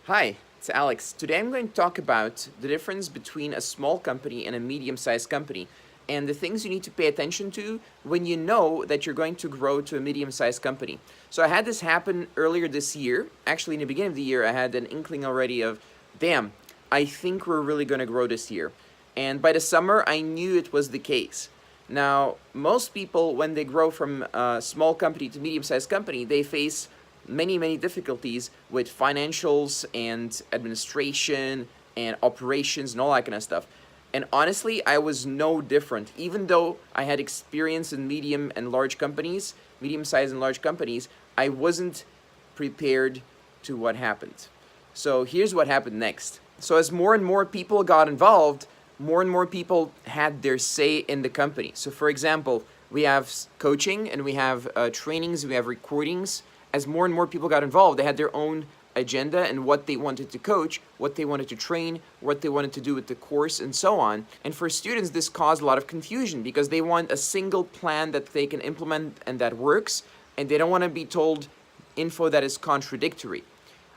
Hi, it's Alex. Today I'm going to talk about the difference between a small company and a medium-sized company and the things you need to pay attention to when you know that you're going to grow to a medium-sized company. So I had this happen earlier this year. Actually, in the beginning of the year, I had an inkling already of, damn, I think we're really going to grow this year. And by the summer, I knew it was the case. Now, most people, when they grow from a small company to medium-sized company, they face many difficulties with financials and administration and operations and all that kind of stuff. And honestly, I was no different. Even though I had experience in medium sized and large companies, I wasn't prepared to what happened. So here's what happened next. So as more and more people got involved, more and more people had their say in the company. So for example, we have coaching and we have trainings, we have recordings. As more and more people got involved, they had their own agenda and what they wanted to coach, what they wanted to train, what they wanted to do with the course, and so on. And for students, this caused a lot of confusion because they want a single plan that they can implement and that works, and they don't want to be told info that is contradictory.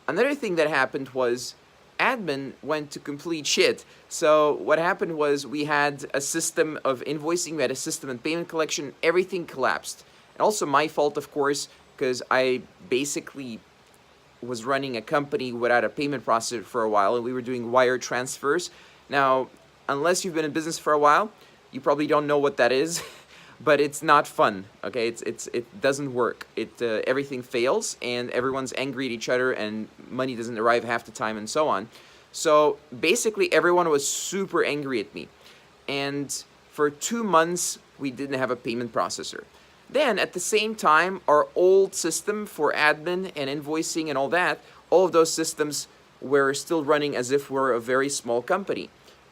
Another thing that happened was admin went to complete shit. So what happened was we had a system of invoicing, we had a system of payment collection, everything collapsed. And also my fault, of course, because I basically was running a company without a payment processor for a while, and we were doing wire transfers. Now, unless you've been in business for a while, you probably don't know what that is, but it's not fun. Okay, it doesn't work. Everything fails, and everyone's angry at each other, and money doesn't arrive half the time, and so on. So basically, everyone was super angry at me, and for 2 months we didn't have a payment processor. Then, at the same time, our old system for admin and invoicing and all of those systems were still running as if we're a very small company.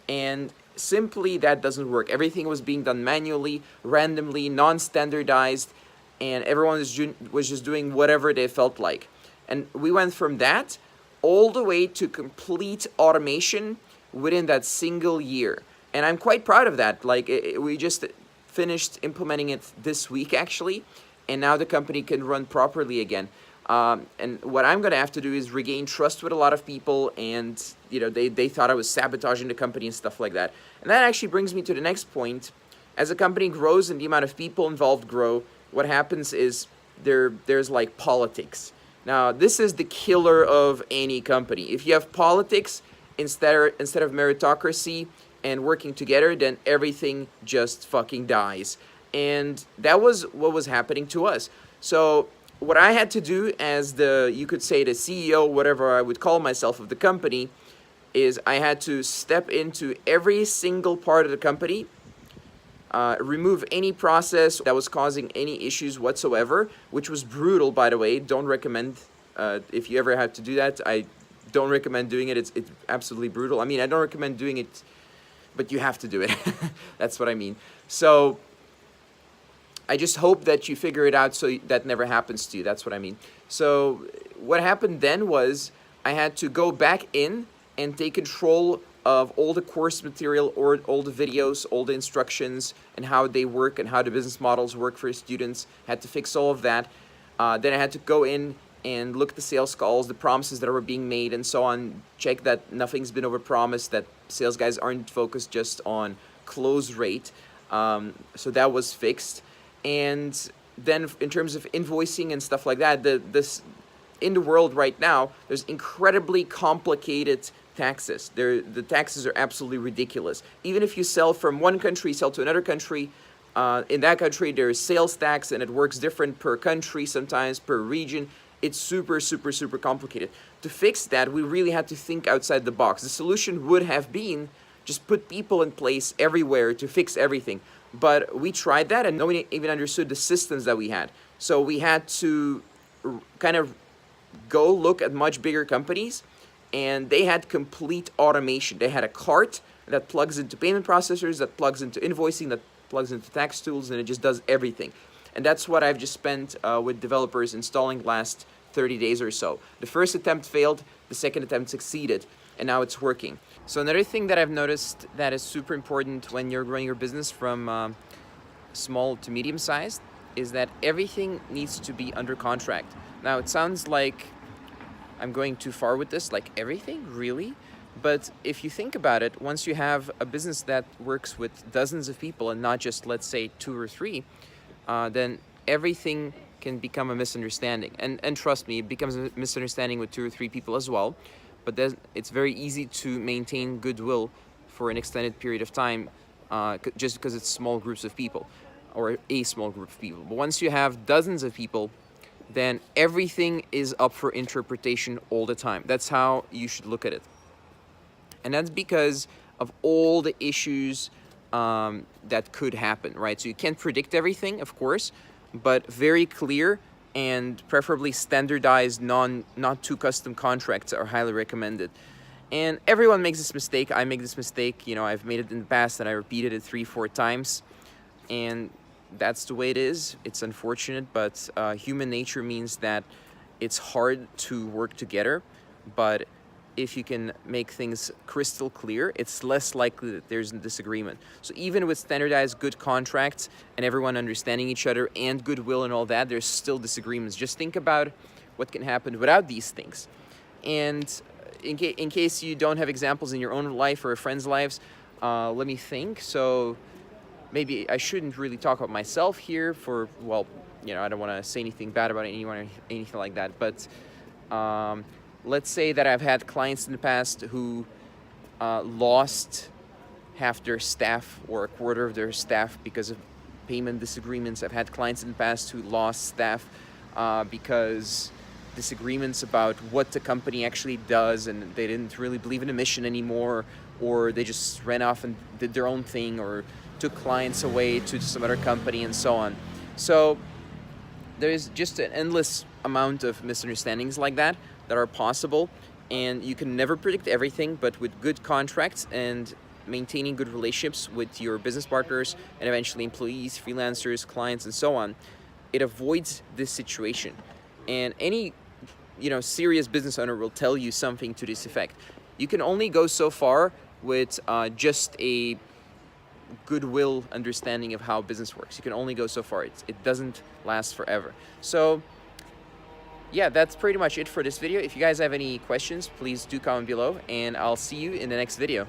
And simply, that doesn't work. Everything was being done manually, randomly, non-standardized, and everyone was just doing whatever they felt like. And we went from that all the way to complete automation within that single year. And I'm quite proud of that. We just finished implementing it this week actually, and now the company can run properly again. And what I'm going to have to do is regain trust with a lot of people, and they thought I was sabotaging the company and stuff like that. And that actually brings me to the next point. As a company grows and the amount of people involved grow, what happens is there's like politics. Now this is the killer of any company. If you have politics instead of meritocracy and working together, then everything just fucking dies. And that was what was happening to us. So what I had to do as you could say the CEO, whatever I would call myself of the company, is I had to step into every single part of the company, remove any process that was causing any issues whatsoever, which was brutal, by the way. Don't recommend, if you ever have to do that, I don't recommend doing it. It's absolutely brutal. I mean, I don't recommend doing it, but you have to do it. That's what I mean. So I just hope that you figure it out so that never happens to you. That's what I mean. So what happened then was I had to go back in and take control of all the course material, or all the videos, all the instructions, and how they work and how the business models work for students. Had to fix all of that. Then I had to go in and look at the sales calls, the promises that were being made, and so on. Check that nothing's been overpromised, that sales guys aren't focused just on close rate. So that was fixed. And then in terms of invoicing and stuff like that, this in the world right now, there's incredibly complicated taxes. The taxes are absolutely ridiculous. Even if you sell from one country, sell to another country, in that country there's sales tax, and it works different per country, sometimes per region. It's super complicated. To fix that, we really had to think outside the box. The solution would have been just put people in place everywhere to fix everything. But we tried that, and nobody even understood the systems that we had. So we had to kind of go look at much bigger companies, and they had complete automation. They had a cart that plugs into payment processors, that plugs into invoicing, that plugs into tax tools, and it just does everything. And that's what I've just spent with developers installing last 30 days or so. The first attempt failed, the second attempt succeeded, and now it's working. So another thing that I've noticed that is super important when you're growing your business from small to medium sized is that everything needs to be under contract. Now it sounds like I'm going too far with this, like everything, really? But if you think about it, once you have a business that works with dozens of people and not just, let's say, two or three, then everything can become a misunderstanding. And trust me, it becomes a misunderstanding with two or three people as well. But then it's very easy to maintain goodwill for an extended period of time, just because it's small groups of people or a small group of people. But once you have dozens of people, then everything is up for interpretation all the time. That's how you should look at it. And that's because of all the issues that could happen, right? So you can't predict everything, of course, but very clear and preferably standardized, not too custom contracts are highly recommended. And everyone makes this mistake. I make this mistake. You know, I've made it in the past and I repeated it 3-4 times. And that's the way it is. It's unfortunate, but human nature means that it's hard to work together. But if you can make things crystal clear, it's less likely that there's a disagreement. So even with standardized good contracts and everyone understanding each other and goodwill and all that, there's still disagreements. Just think about what can happen without these things. And in case you don't have examples in your own life or friends' lives, let me think. So maybe I shouldn't really talk about myself here for, well, you know, I don't want to say anything bad about anyone or anything like that. But let's say that I've had clients in the past who lost half their staff or a quarter of their staff because of payment disagreements. I've had clients in the past who lost staff because disagreements about what the company actually does, and they didn't really believe in the mission anymore, or they just ran off and did their own thing, or took clients away to some other company and so on. So there's just an endless amount of misunderstandings like that are possible, and you can never predict everything, but with good contracts and maintaining good relationships with your business partners and eventually employees, freelancers, clients, and so on, it avoids this situation. And any serious business owner will tell you something to this effect. You can only go so far with just a goodwill understanding of how business works. You can only go so far. It doesn't last forever. So yeah, that's pretty much it for this video. If you guys have any questions, please do comment below, and I'll see you in the next video.